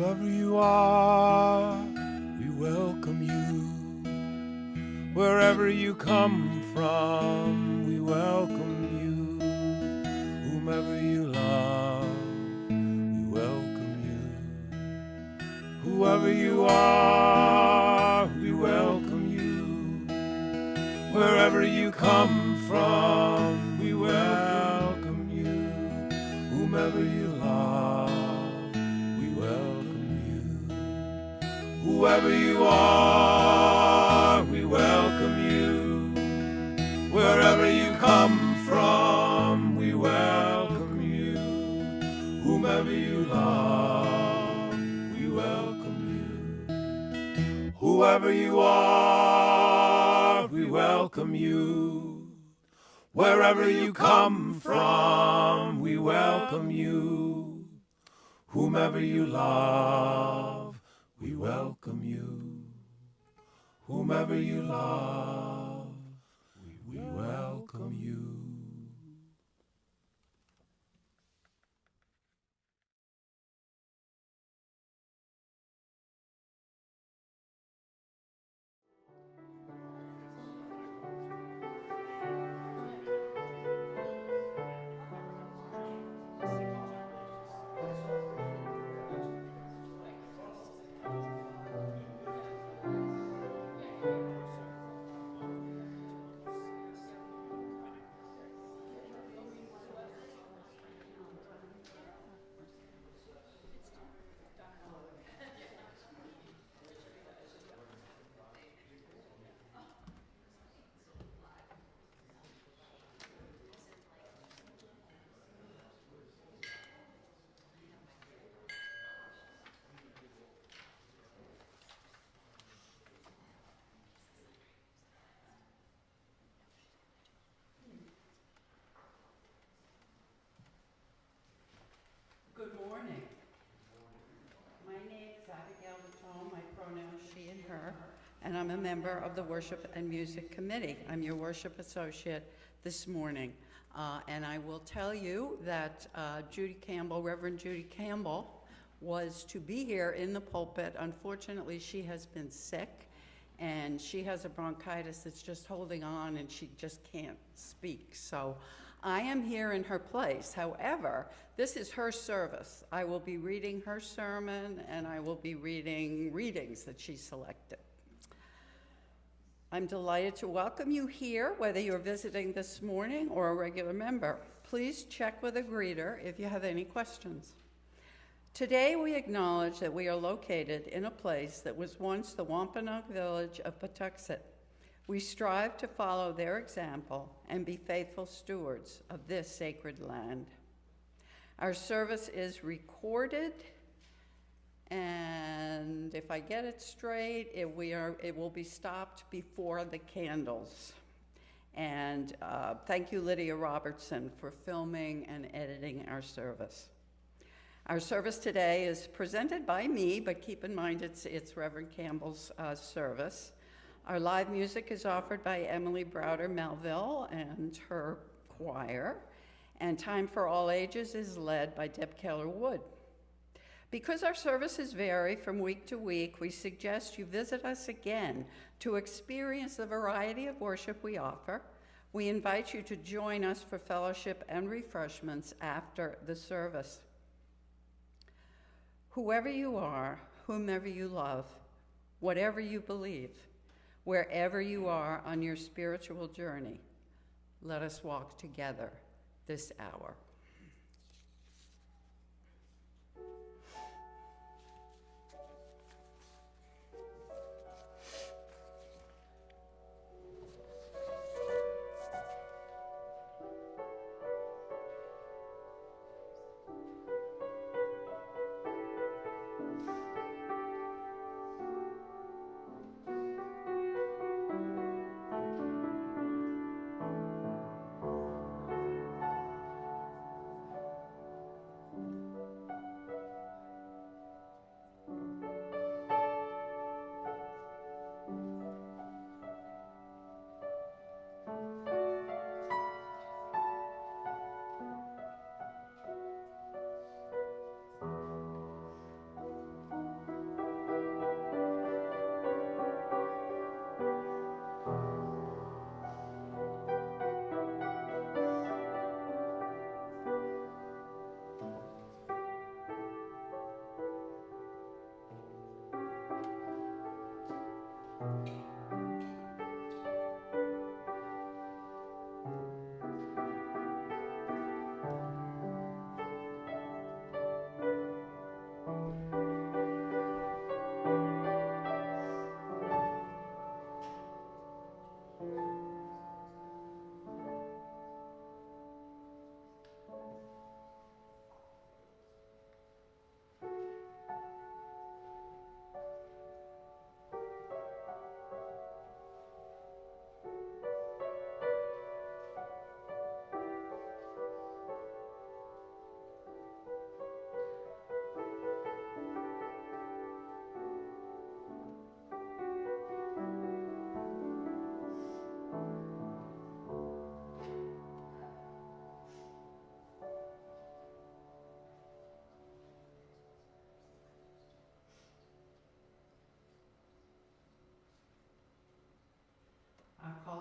Whoever you are, we welcome you. Wherever you come from, we welcome you. Whomever you love, we welcome you. Whoever you are, we welcome you. Wherever you come from, we welcome you. Whomever you love, we welcome you. Whoever you are, we welcome you. Wherever you come from, we welcome you. Whomever you love, we welcome you. Whoever you are, we welcome you. Wherever you come from, we welcome you. Whomever you love, we welcome you. Whomever you love, we welcome you. Good morning. My name is Abigail, my pronouns she and her, and I'm a member of the Worship and Music Committee. I'm your worship associate this morning. And I will tell you that Judy Campbell, Reverend Judy Campbell, was to be here in the pulpit. Unfortunately, she has been sick, and she has a bronchitis that's just holding on, and she just can't speak. So I am here in her place. However, this is her service. I will be reading her sermon, and I will be reading readings that she selected. I'm delighted to welcome you here, whether you're visiting this morning or a regular member. Please check with a greeter if you have any questions. Today we acknowledge that we are located in a place that was once the Wampanoag village of Patuxet. We strive to follow their example and be faithful stewards of this sacred land. Our service is recorded, and if I get it straight, it will be stopped before the candles. And thank you, Lydia Robertson, for filming and editing our service. Our service today is presented by me, but keep in mind it's Reverend Campbell's service. Our live music is offered by Emily Browder Melville and her choir, and Time for All Ages is led by Deb Keller Wood. Because our services vary from week to week, we suggest you visit us again to experience the variety of worship we offer. We invite you to join us for fellowship and refreshments after the service. Whoever you are, whomever you love, whatever you believe, wherever you are on your spiritual journey, let us walk together this hour.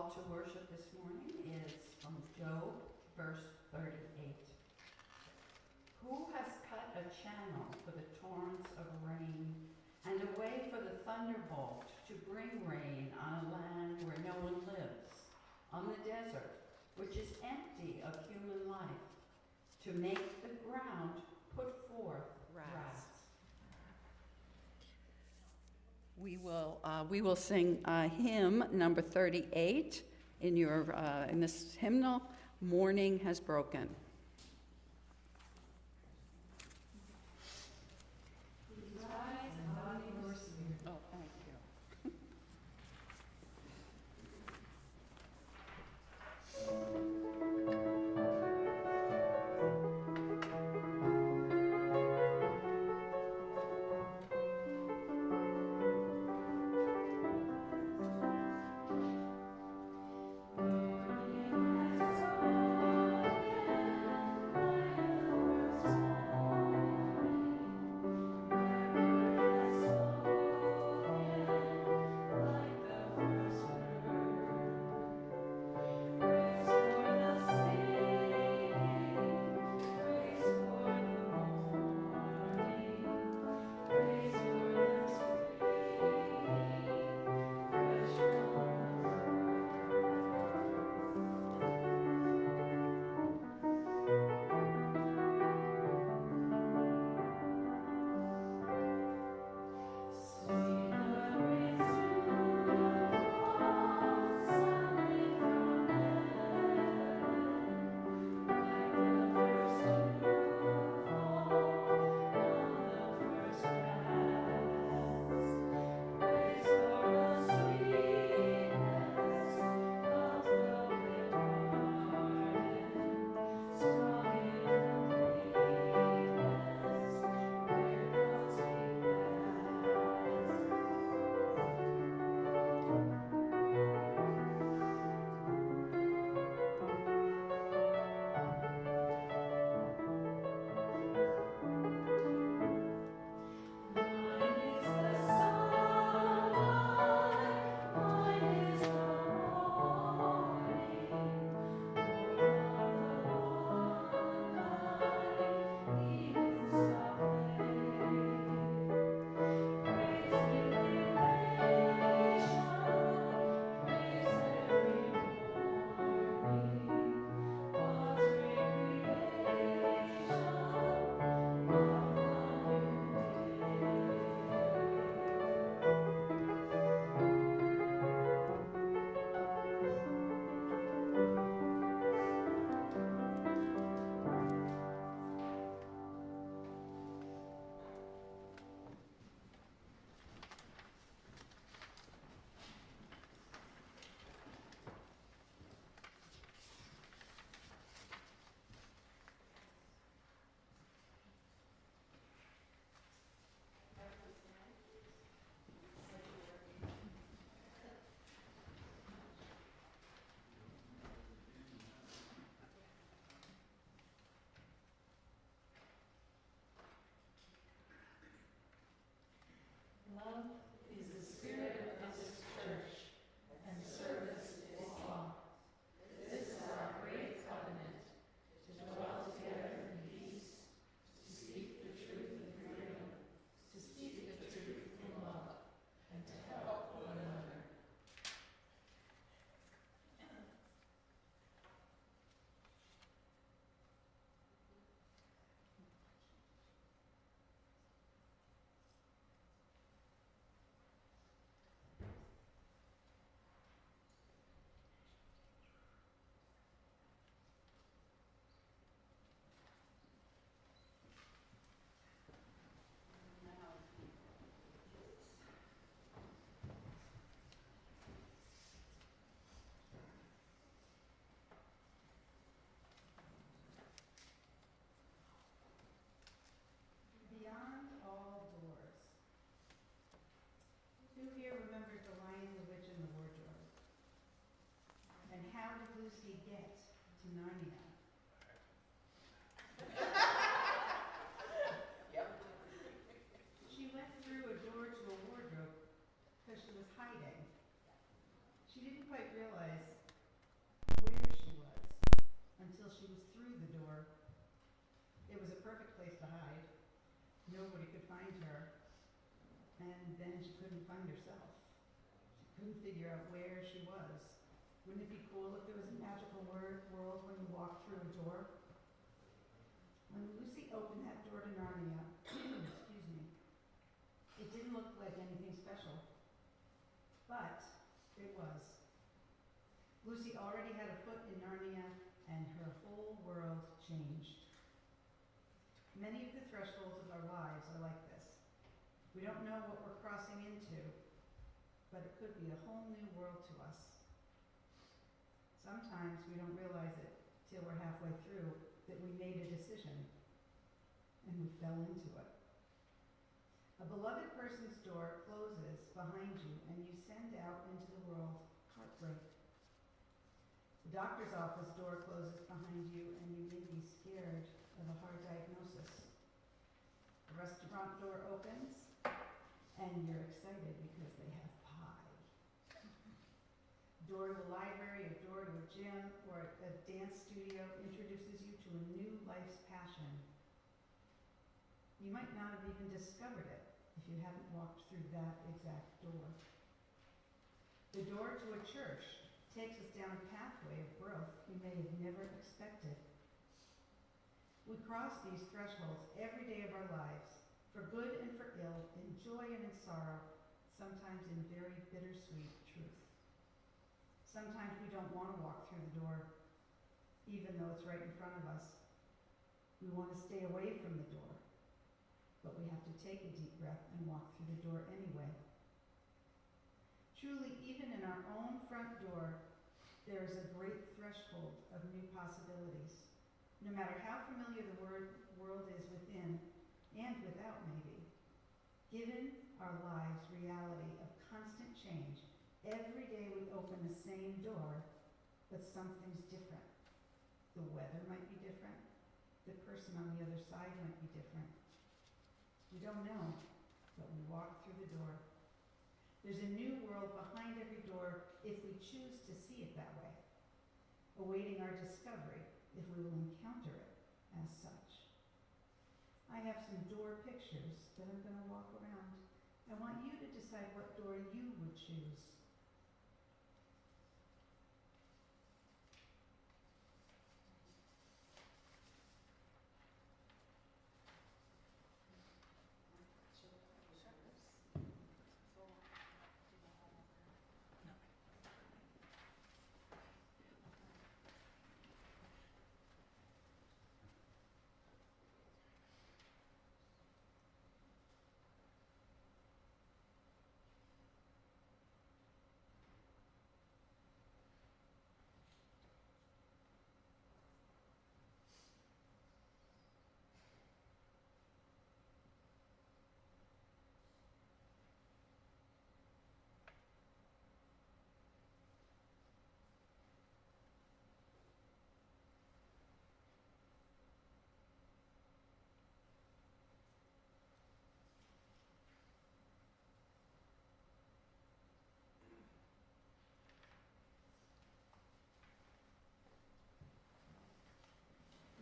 call to worship this morning is from Job, verse 38. Who has cut a channel for the torrents of rain, and a way for the thunderbolt to bring rain on a land where no one lives, on the desert, which is empty of human life, to make the ground put forth grass? We will sing hymn number 38 in this hymnal, Morning Has Broken. Oh, thank you. Bluesky get to Narnia? She went through a door to a wardrobe because she was hiding. She didn't quite realize couldn't find herself. She couldn't figure out where she was. Wouldn't it be cool if there was a magical world when you walked through a door? When Lucy opened that door to Narnia, excuse me, it didn't look like anything special, but it was. Lucy already had a foot in Narnia, and her whole world changed. Many of the thresholds of our lives are like this. We don't know what we're crossing into, but it could be a whole new world to us. Sometimes we don't realize it till we're halfway through that we made a decision and we fell into it. A beloved person's door closes behind you and you send out into the world heartbreak. The doctor's office door closes behind you and you may be scared of a hard diagnosis. The restaurant door opens and you're excited because they have pie. Door to a library, a door to a gym, or a dance studio introduces you to a new life's passion. You might not have even discovered it if you haven't walked through that exact door. The door to a church takes us down a pathway of growth we may have never expected. We cross these thresholds every day of our lives, for good and for ill, in joy and in sorrow, sometimes in very bittersweet truth. Sometimes we don't want to walk through the door, even though it's right in front of us. We want to stay away from the door, but we have to take a deep breath and walk through the door anyway. Truly, even in our own front door, there is a great threshold of new possibilities. No matter how familiar the world is within and without, maybe. Given our lives' reality of constant change, every day we open the same door, but something's different. The weather might be different. The person on the other side might be different. We don't know, but we walk through the door. There's a new world behind every door if we choose to see it that way, awaiting our discovery if we will encounter it as such. I have some door pictures that I'm going to walk around. I want you to decide what door you would choose.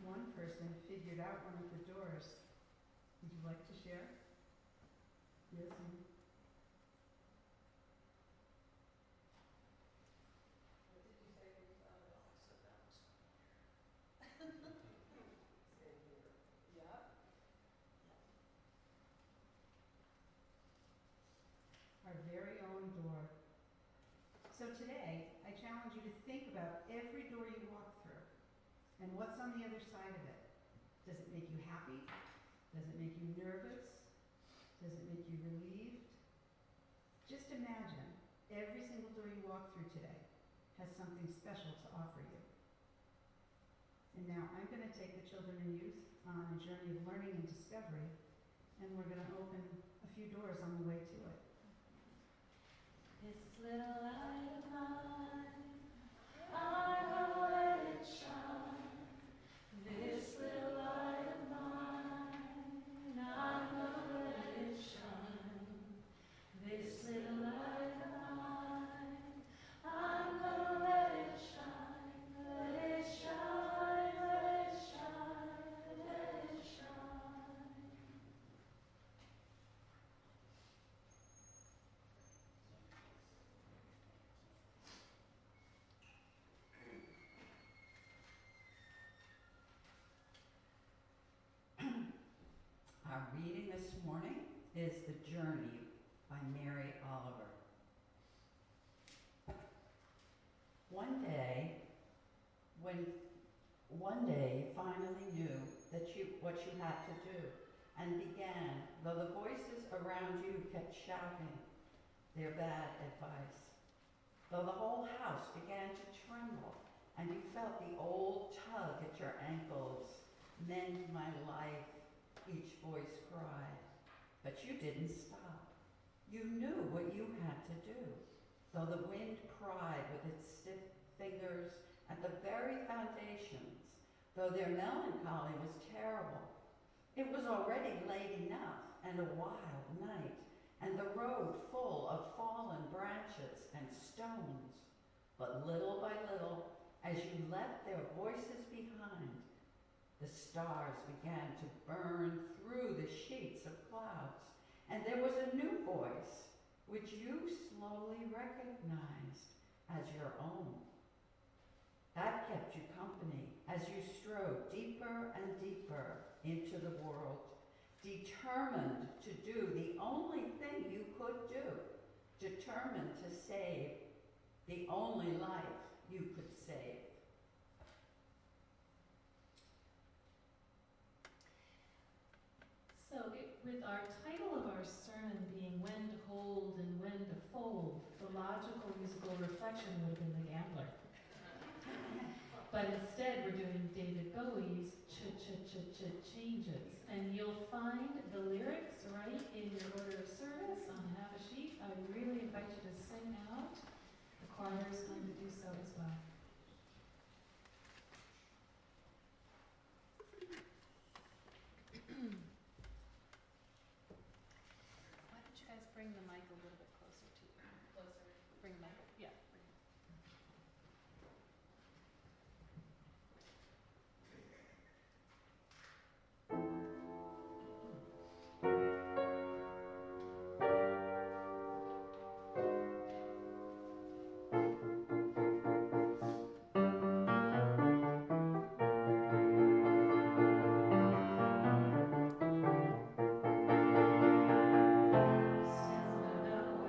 One person figured out one of the doors. Would you like to share? Yes. What did you say you thought of? I said that was Same here. Yeah. Our very own door. So today, I challenge you to think about every door you walk through and what's on the other side of it. Does it make you happy? Does it make you nervous? Does it make you relieved? Just imagine every single door you walk through today has something special to offer you. And now I'm going to take the children and youth on a journey of learning and discovery, and we're going to open a few doors on the way to it. This little light of mine, I'm gonna let it shine. This little light of mine, I'm gonna let it shine. This little light of mine, I'm gonna let it shine. Let it shine, let it shine, let it shine. reading this morning is The Journey by Mary Oliver. One day you finally knew what you had to do, and began, though the voices around you kept shouting their bad advice. Though the whole house began to tremble, and you felt the old tug at your ankles. Mend my life, each voice cried. But you didn't stop. You knew what you had to do, though the wind pried with its stiff fingers at the very foundations, though their melancholy was terrible. It was already late enough and a wild night, and the road full of fallen branches and stones. But little by little, as you left their voices behind, the stars began to burn through the sheets of clouds, and there was a new voice, which you slowly recognized as your own. That kept you company as you strode deeper and deeper into the world, determined to do the only thing you could do, determined to save the only life you could save. So, with our title of our sermon being When to Hold and When to Fold, the logical musical reflection would have been The Gambler. But instead, we're doing David Bowie's Changes. And you'll find the lyrics right in your order of service on half a sheet. I really invite you to sing out. The choir is going to do so as well. Why don't you guys bring the mic a little bit closer to you? Closer. Bring the mic. Yeah. Bring it. Stand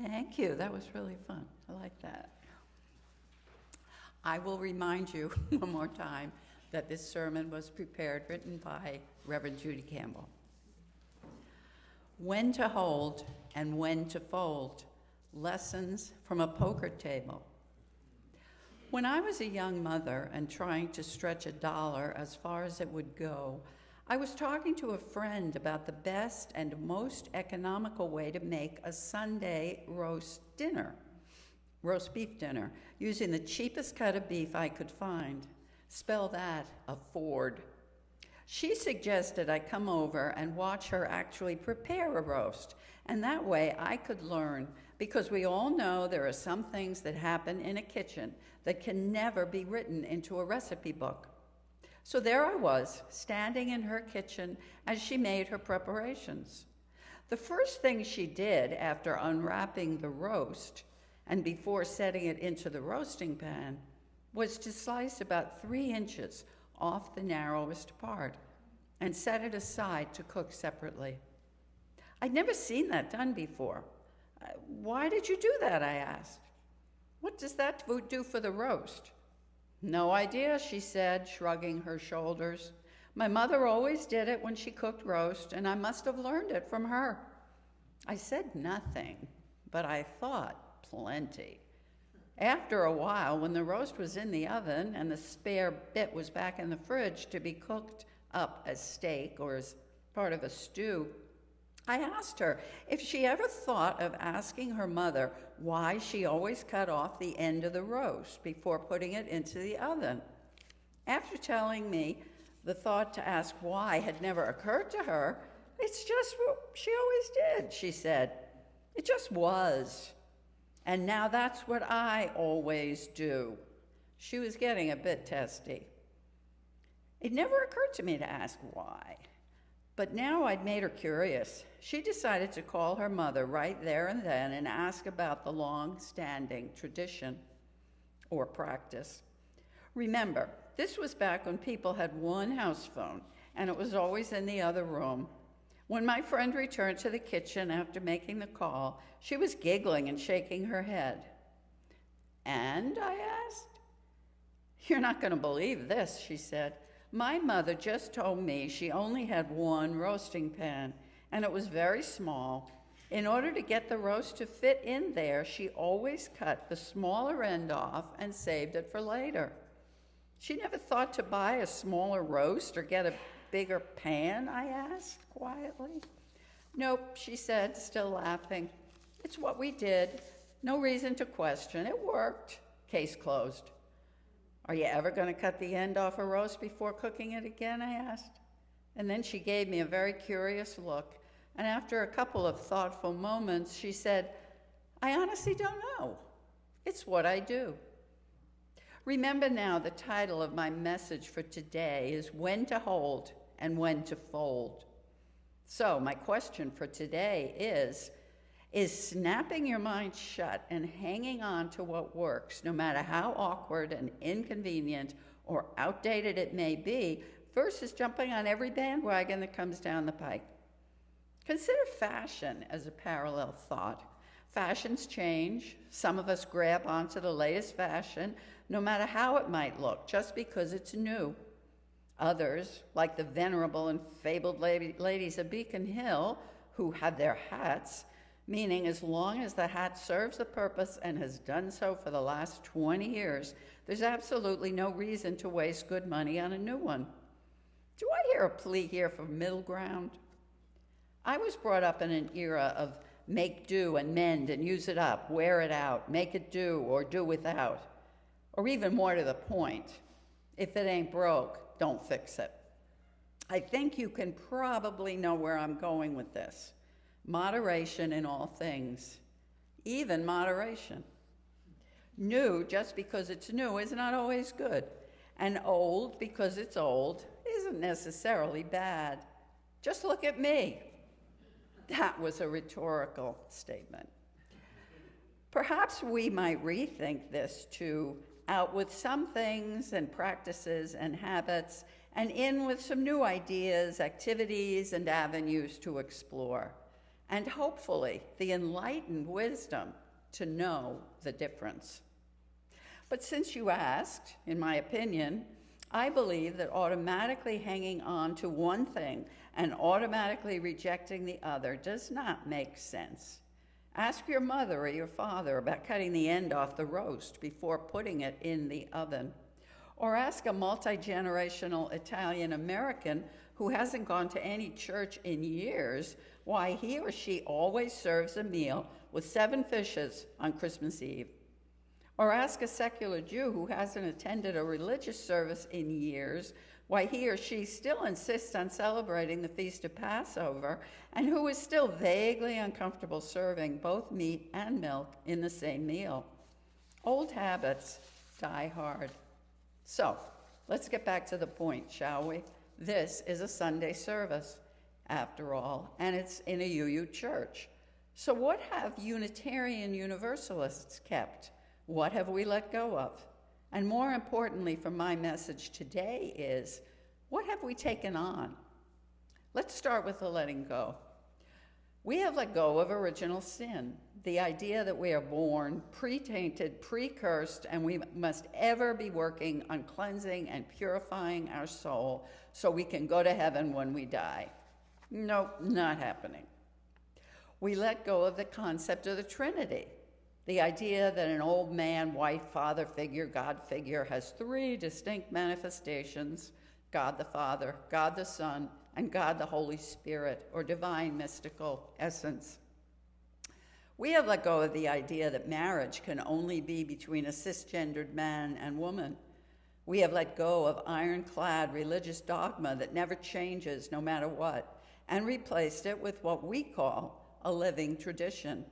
Thank you. That was really fun. I like that. I will remind you one more time that this sermon was prepared, written by Reverend Judy Campbell. When to hold and when to fold. Lessons from a poker table. When I was a young mother and trying to stretch $1 as far as it would go, I was talking to a friend about the best and most economical way to make a Sunday roast beef dinner, using the cheapest cut of beef I could find. Spell that, afford. She suggested I come over and watch her actually prepare a roast, and that way I could learn, because we all know there are some things that happen in a kitchen that can never be written into a recipe book. So there I was, standing in her kitchen as she made her preparations. The first thing she did after unwrapping the roast and before setting it into the roasting pan was to slice about 3 inches off the narrowest part and set it aside to cook separately. I'd never seen that done before. Why did you do that? I asked. What does that do for the roast? No idea, she said, shrugging her shoulders. My mother always did it when she cooked roast, and I must have learned it from her. I said nothing, but I thought plenty. After a while, when the roast was in the oven and the spare bit was back in the fridge to be cooked up as steak or as part of a stew, I asked her if she ever thought of asking her mother why she always cut off the end of the roast before putting it into the oven. After telling me the thought to ask why had never occurred to her, it's just what she always did, she said. It just was. And now that's what I always do. She was getting a bit testy. It never occurred to me to ask why. But now I'd made her curious. She decided to call her mother right there and then and ask about the long-standing tradition or practice. Remember, this was back when people had one house phone, and it was always in the other room. When my friend returned to the kitchen after making the call, she was giggling and shaking her head. And, I asked? You're not going to believe this, she said. My mother just told me she only had one roasting pan, and it was very small. In order to get the roast to fit in there, she always cut the smaller end off and saved it for later. She never thought to buy a smaller roast or get a bigger pan, I asked quietly. Nope, she said, still laughing. It's what we did. No reason to question. It worked. Case closed. Are you ever going to cut the end off a roast before cooking it again, I asked. And then she gave me a very curious look, and after a couple of thoughtful moments, she said, I honestly don't know. It's what I do. Remember now, the title of my message for today is When to Hold and When to Fold. So my question for today is snapping your mind shut and hanging on to what works, no matter how awkward and inconvenient or outdated it may be, versus jumping on every bandwagon that comes down the pike. Consider fashion as a parallel thought. Fashions change. Some of us grab onto the latest fashion, no matter how it might look, just because it's new. Others, like the venerable and fabled ladies of Beacon Hill, who have their hats, meaning as long as the hat serves the purpose and has done so for the last 20 years, there's absolutely no reason to waste good money on a new one. Do I hear a plea here for middle ground? I was brought up in an era of make do and mend and use it up, wear it out, make it do or do without. Or even more to the point, if it ain't broke, don't fix it. I think you can probably know where I'm going with this. Moderation in all things, even moderation. New, just because it's new, is not always good. And old, because it's old, isn't necessarily bad. Just look at me. That was a rhetorical statement. Perhaps we might rethink this to out with some things and practices and habits, and in with some new ideas, activities, and avenues to explore. and hopefully the enlightened wisdom to know the difference. But since you asked, in my opinion, I believe that automatically hanging on to one thing and automatically rejecting the other does not make sense. Ask your mother or your father about cutting the end off the roast before putting it in the oven. Or ask a multi-generational Italian American who hasn't gone to any church in years why he or she always serves a meal with 7 fishes on Christmas Eve. Or ask a secular Jew who hasn't attended a religious service in years why he or she still insists on celebrating the Feast of Passover and who is still vaguely uncomfortable serving both meat and milk in the same meal. Old habits die hard. So, let's get back to the point, shall we? This is a Sunday service, after all, and it's in a UU church. So what have Unitarian Universalists kept? What have we let go of? And more importantly for my message today is, what have we taken on? Let's start with the letting go. We have let go of original sin, the idea that we are born pre-tainted, pre-cursed, and we must ever be working on cleansing and purifying our soul so we can go to heaven when we die. Nope, not happening. We let go of the concept of the Trinity, the idea that an old man, white father figure, God figure, has 3 distinct manifestations: God the Father, God the Son, and God the Holy Spirit, or divine mystical essence. We have let go of the idea that marriage can only be between a cisgendered man and woman. We have let go of ironclad religious dogma that never changes no matter what, and replaced it with what we call a living tradition.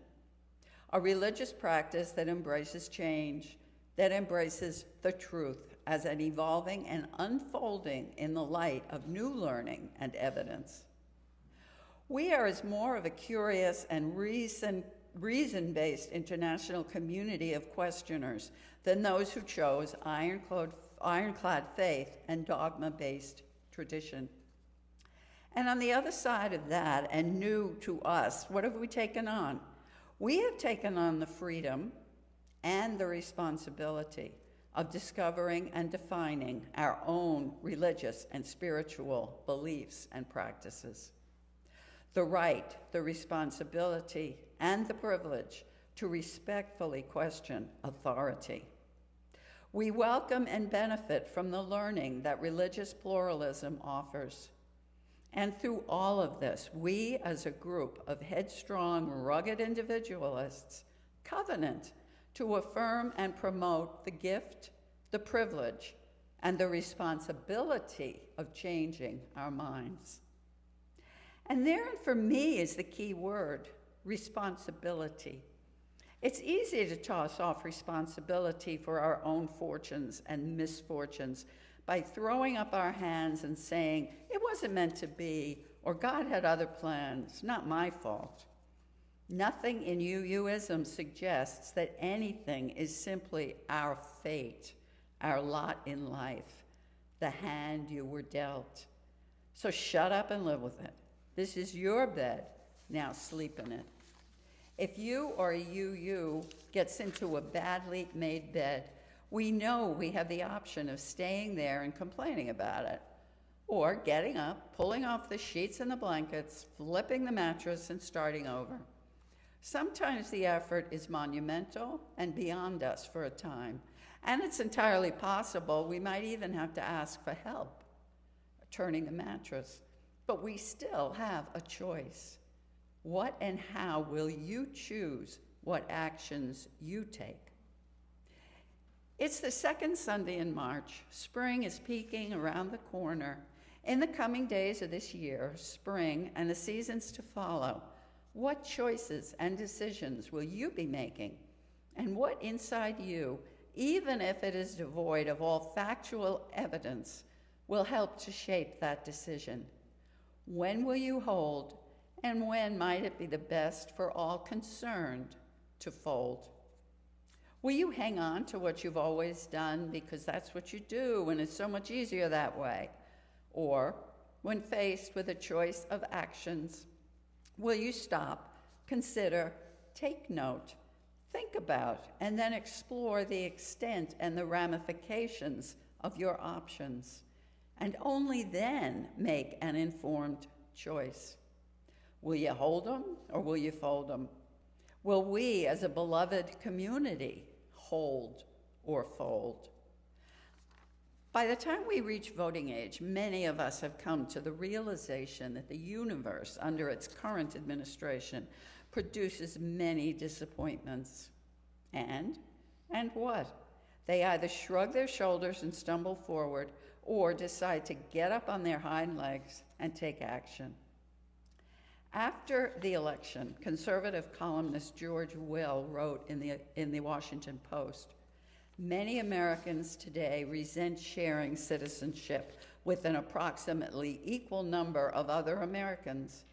A religious practice that embraces change, that embraces the truth as an evolving and unfolding in the light of new learning and evidence. We are as more of a curious and reason-based international community of questioners than those who chose ironclad faith and dogma-based tradition. And on the other side of that, and new to us, what have we taken on? We have taken on the freedom and the responsibility of discovering and defining our own religious and spiritual beliefs and practices. The right, the responsibility, and the privilege to respectfully question authority. We welcome and benefit from the learning that religious pluralism offers. And through all of this, we as a group of headstrong, rugged individualists covenant to affirm and promote the gift, the privilege, and the responsibility of changing our minds. And therein for me is the key word, responsibility. It's easy to toss off responsibility for our own fortunes and misfortunes by throwing up our hands and saying, it wasn't meant to be, or God had other plans, not my fault. Nothing in UUism suggests that anything is simply our fate, our lot in life, the hand you were dealt. So shut up and live with it. This is your bed, now sleep in it. If you or a UU gets into a badly made bed, we know we have the option of staying there and complaining about it, or getting up, pulling off the sheets and the blankets, flipping the mattress, and starting over. Sometimes the effort is monumental and beyond us for a time, and it's entirely possible we might even have to ask for help turning the mattress, but we still have a choice. What and how will you choose what actions you take? It's the second Sunday in March. Spring is peeking around the corner. In the coming days of this year, spring, and the seasons to follow, what choices and decisions will you be making? And what inside you, even if it is devoid of all factual evidence, will help to shape that decision? When will you hold, and when might it be the best for all concerned to fold? Will you hang on to what you've always done because that's what you do and it's so much easier that way? Or, when faced with a choice of actions, Will you stop, consider, take note, think about, and then explore the extent and the ramifications of your options, and only then make an informed choice? Will you hold them or will you fold them? Will we, as a beloved community, hold or fold? By the time we reach voting age, many of us have come to the realization that the universe, under its current administration, produces many disappointments. And what? They either shrug their shoulders and stumble forward, or decide to get up on their hind legs and take action. After the election, conservative columnist George Will wrote in the Washington Post, "Many Americans today resent sharing citizenship with an approximately equal number of other Americans.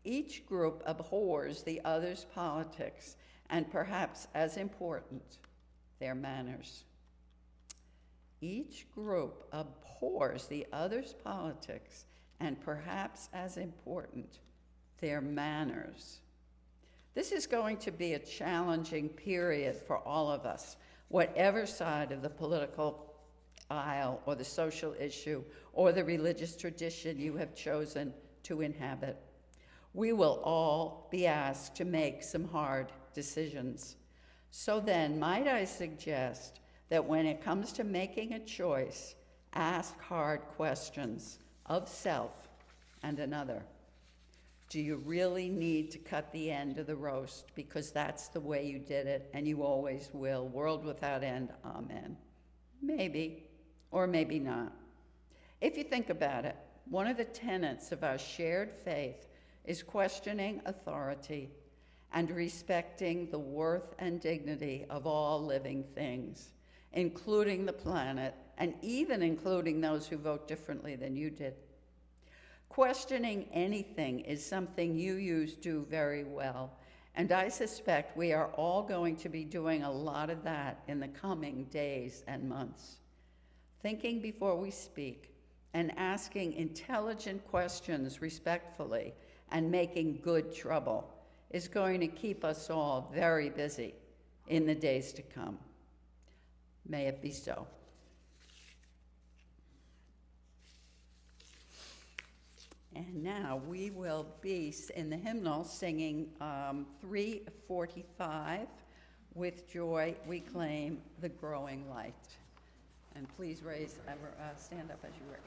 Each group abhors the other's politics and, perhaps as important, their manners." Each group abhors the other's politics and, perhaps as important, their manners. This is going to be a challenging period for all of us, whatever side of the political aisle or the social issue or the religious tradition you have chosen to inhabit. We will all be asked to make some hard decisions. So then, might I suggest that when it comes to making a choice, ask hard questions of self and another. Do you really need to cut the end of the roast because that's the way you did it and you always will? World without end, amen. Maybe, or maybe not. If you think about it, one of the tenets of our shared faith is questioning authority and respecting the worth and dignity of all living things, including the planet, and even including those who vote differently than you did. Questioning anything is something you do very well, and I suspect we are all going to be doing a lot of that in the coming days and months. Thinking before we speak and asking intelligent questions respectfully and making good trouble is going to keep us all very busy in the days to come. May it be so. And now we will be in the hymnal singing 345, "With Joy We Claim the Growing Light." And please stand up as you are.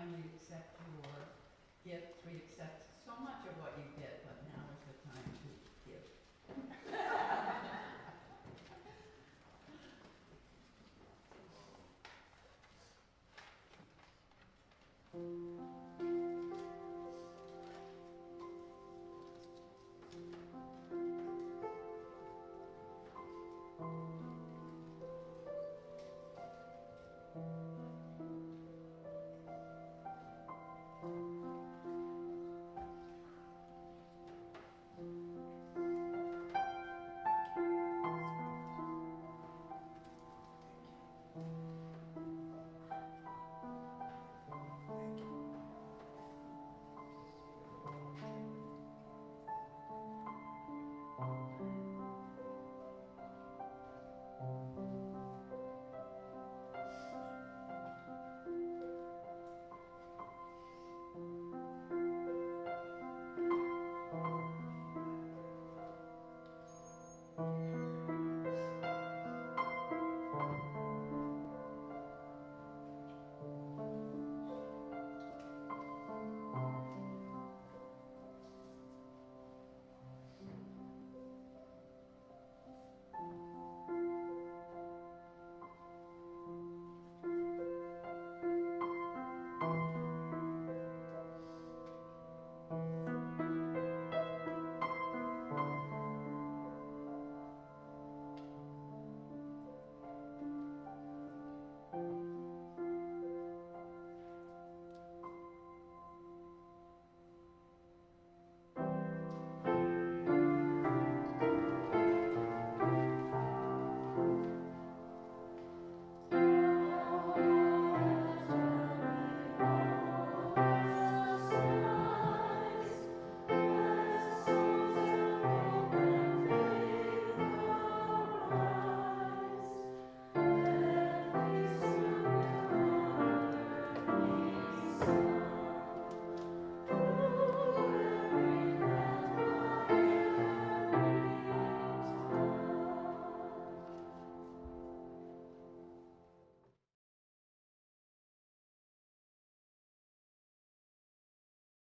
We accept your gifts. We accept so much of what